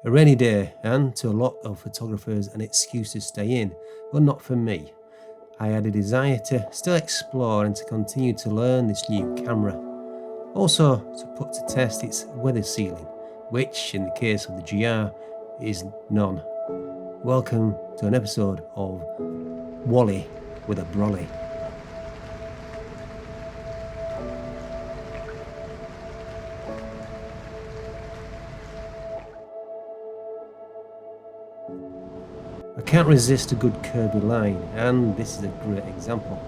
A rainy day, and to a lot of photographers an excuse to stay in, but not for me. I had a desire to still explore and to continue to learn this new camera. Also to put to test its weather sealing, which in the case of the GR is none. Welcome to an episode of Wally with a Brolly. I can't resist a good curvy line, and this is a great example.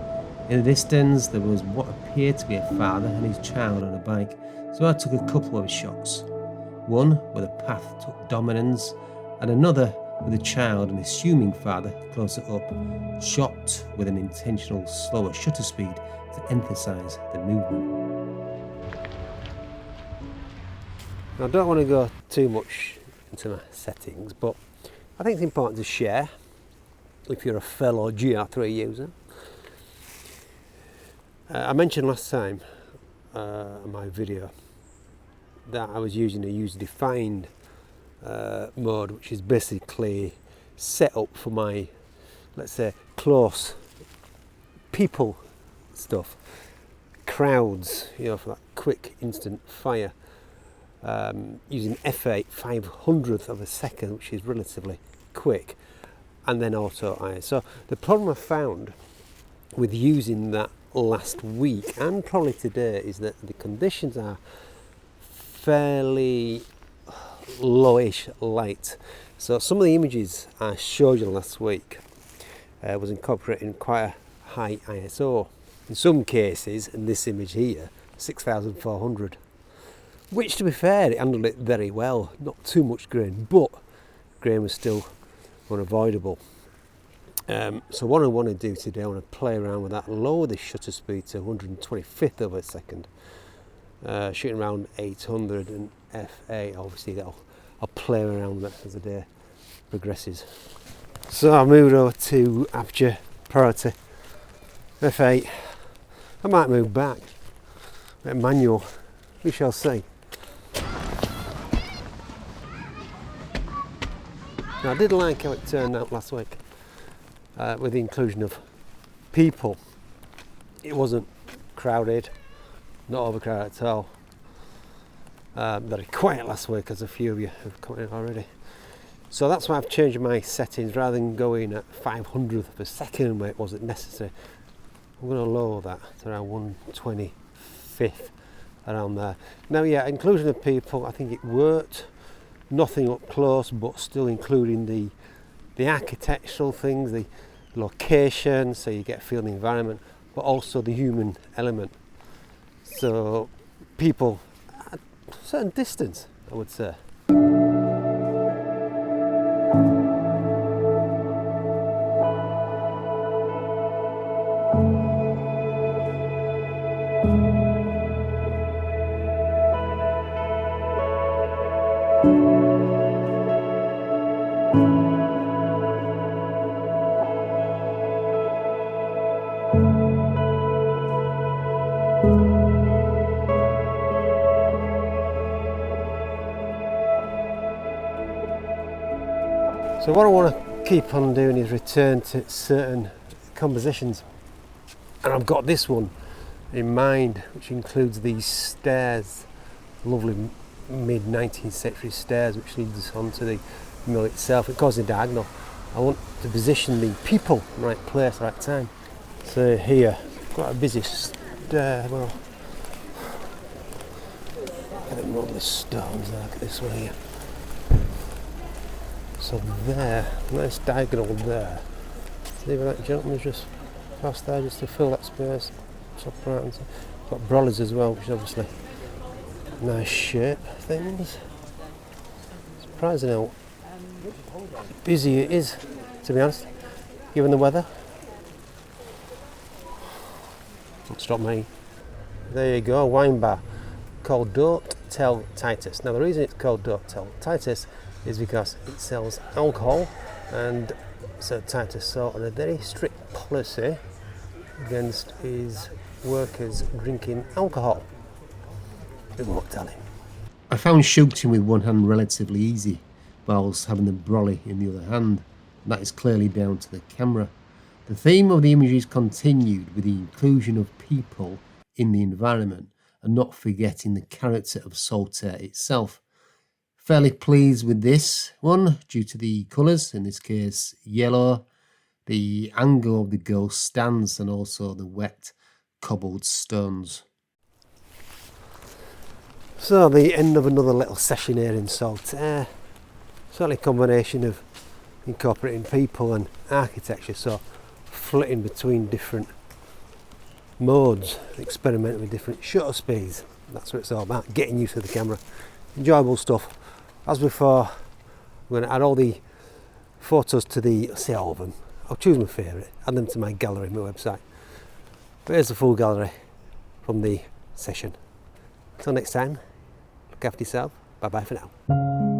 In the distance there was what appeared to be a father and his child on a bike, so I took a couple of shots. One where the path took dominance, and another with the child and assuming father closer up, shot with an intentional slower shutter speed to emphasise the movement. Now, I don't want to go too much into my settings, but I think it's important to share if you're a fellow GR3 user. I mentioned last time in my video that I was using a user-defined mode, which is basically set up for my, let's say, close people stuff, crowds, for that quick instant fire, using f8 500th of a second, which is relatively quick, and then auto ISO. So the problem I found with using that last week and probably today is that the conditions are fairly lowish light. So some of the images I showed you last week was incorporating quite a high ISO. In some cases, in this image here, 6400, which to be fair, it handled it very well. Not too much grain, but grain was still unavoidable. So what I want to do today, I want to play around with that, lower the shutter speed to 125th of a second, shooting around 800 and f8. Obviously I'll play around with that as the day progresses. So I moved over to aperture priority f8. I might move back manual, we shall see. Now, I did like how it turned out last week with the inclusion of people. It wasn't crowded, not overcrowded at all. Very quiet last week, as a few of you have commented already. So that's why I've changed my settings. Rather than going at 500th of a second where it wasn't necessary, I'm going to lower that to around 125th, around there. Now, yeah, inclusion of people, I think it worked. Nothing up close, but still including the architectural things, the location, so you get a feel of the environment, but also the human element. So people at a certain distance, I would say. So what I want to keep on doing is return to certain compositions, and I've got this one in mind, which includes these stairs, lovely mid-19th century stairs which leads us onto the mill itself. It goes in diagonal. I want to position the people in the right place, right time. So here, quite a busy stair. Well, look at the lovely stones there. Look at this one here. So there, nice diagonal there. See where that gentleman's just past there, just to fill that space. Top right and got brollies as well, which is obviously nice shape things. Surprising how busy it is, to be honest, given the weather. Don't stop me. There you go, wine bar called Don't Tell Titus. Now the reason it's called Don't Tell Titus is because it sells alcohol, and so Titus sought on a very strict policy against his workers drinking alcohol. We won't tell him. I found shooting with one hand relatively easy, whilst having the brolly in the other hand. That is clearly down to the camera. The theme of the images continued with the inclusion of people in the environment and not forgetting the character of Saltaire itself. Fairly pleased with this one due to the colours, in this case yellow, the angle of the girl's stance and also the wet cobbled stones. So the end of another little session here in Saltaire. Certainly a combination of incorporating people and architecture, so flitting between different modes, experimenting with different shutter speeds. That's what it's all about, getting used to the camera. Enjoyable stuff. As before, I'm going to add all the photos to the, say all of them, I'll choose my favourite, add them to my gallery, my website. But here's the full gallery from the session. Until next time, look after yourself. Bye bye for now.